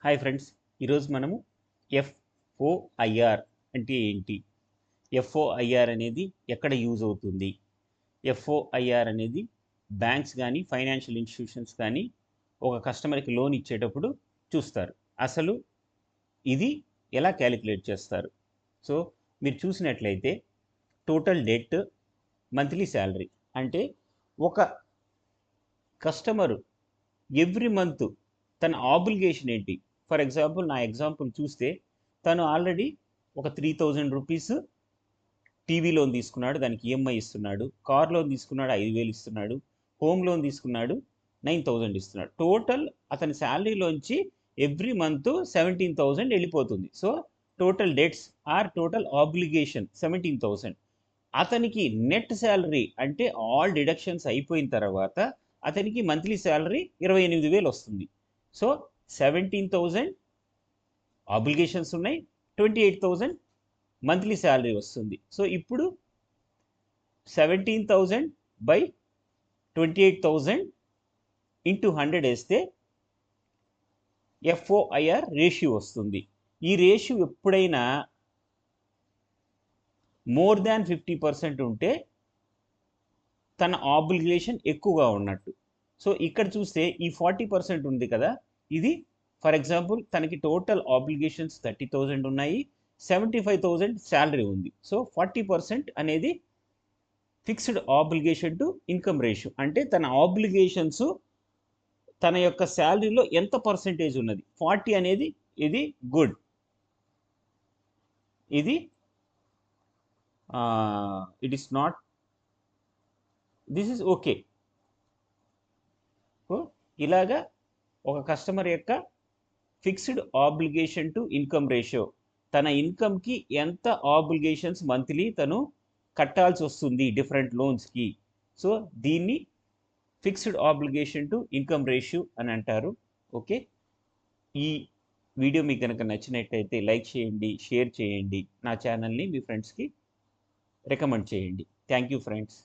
Hi friends, ఈరోజు మనము ఎఫ్ఓఐఆర్ అంటే ఏంటి, ఎఫ్ఓఐఆర్ అనేది ఎక్కడ యూజ్ అవుతుంది, ఎఫ్ఓఐఆర్ అనేది బ్యాంక్స్ కానీ ఫైనాన్షియల్ ఇన్స్టిట్యూషన్స్ కానీ ఒక కస్టమర్కి లోన్ ఇచ్చేటప్పుడు చూస్తారు. అసలు ఇది ఎలా క్యాలిక్యులేట్ చేస్తారు? సో మీరు చూసినట్లయితే టోటల్ డెట్, మంత్లీ శాలరీ, అంటే ఒక కస్టమరు ఎవ్రీ మంత్ తన ఆబ్లిగేషన్ ఏంటి. ఫర్ ఎగ్జాంపుల్ నా ఎగ్జాంపుల్ చూస్తే తను ఆల్రెడీ ఒక 3000 రూపీస్ టీవీ లోన్ తీసుకున్నాడు, దానికి ఈఎంఐ ఇస్తున్నాడు. కార్ లోన్ తీసుకున్నాడు, 5000 ఇస్తున్నాడు. హోమ్ లోన్ తీసుకున్నాడు, 9000 ఇస్తున్నాడు. టోటల్ అతని శాలరీలోంచి ఎవ్రీ మంత్ 17,000 వెళ్ళిపోతుంది. So total debts are total obligation 17,000. అతనికి నెట్ శాలరీ అంటే ఆల్ డిడక్షన్స్ అయిపోయిన తర్వాత అతనికి మంత్లీ శాలరీ 28,000 వస్తుంది. సో 17,000 ఆబ్లిగేషన్స్ ఉన్నాయి, 28,000 మంత్లీ శాలరీ వస్తుంది. సో ఇప్పుడు 17,000 బై 28,000 ఇంటూ 100 వేస్తే ఎఫ్ఓఐఆర్ రేషియో వస్తుంది. ఈ రేషియో ఎప్పుడైనా మోర్ దాన్ 50% ఉంటే తన ఆబ్లిగేషన్ ఎక్కువగా ఉన్నట్టు. సో ఇక్కడ చూస్తే ఈ 40% ఉంది కదా, ఇది ఫర్ ఎగ్జాంపుల్ తనకి టోటల్ ఆబ్లిగేషన్స్ 30,000 ఉన్నాయి, 75,000 శాలరీ ఉంది. సో 40% అనేది fixed obligation to income ratio, అంటే తన ఆబ్లిగేషన్స్ తన యొక్క శాలరీలో ఎంత పర్సెంటేజ్ ఉన్నది. 40 అనేది ఇది గుడ్, ఇది it is not, this is okay. ఇలాగా ఒక కస్టమర్ యొక్క fixed obligation to income ratio, తన ఇన్కమ్కి ఎంత ఆబ్లిగేషన్స్ మంత్లీ తను కట్టాల్సి వస్తుంది డిఫరెంట్ లోన్స్కి. సో దీన్ని fixed obligation to income ratio అని అంటారు. ఓకే, ఈ వీడియో మీకు కనుక నచ్చినట్టయితే లైక్ చేయండి, షేర్ చేయండి, నా ఛానల్ని మీ ఫ్రెండ్స్కి రికమెండ్ చేయండి. Thank you friends.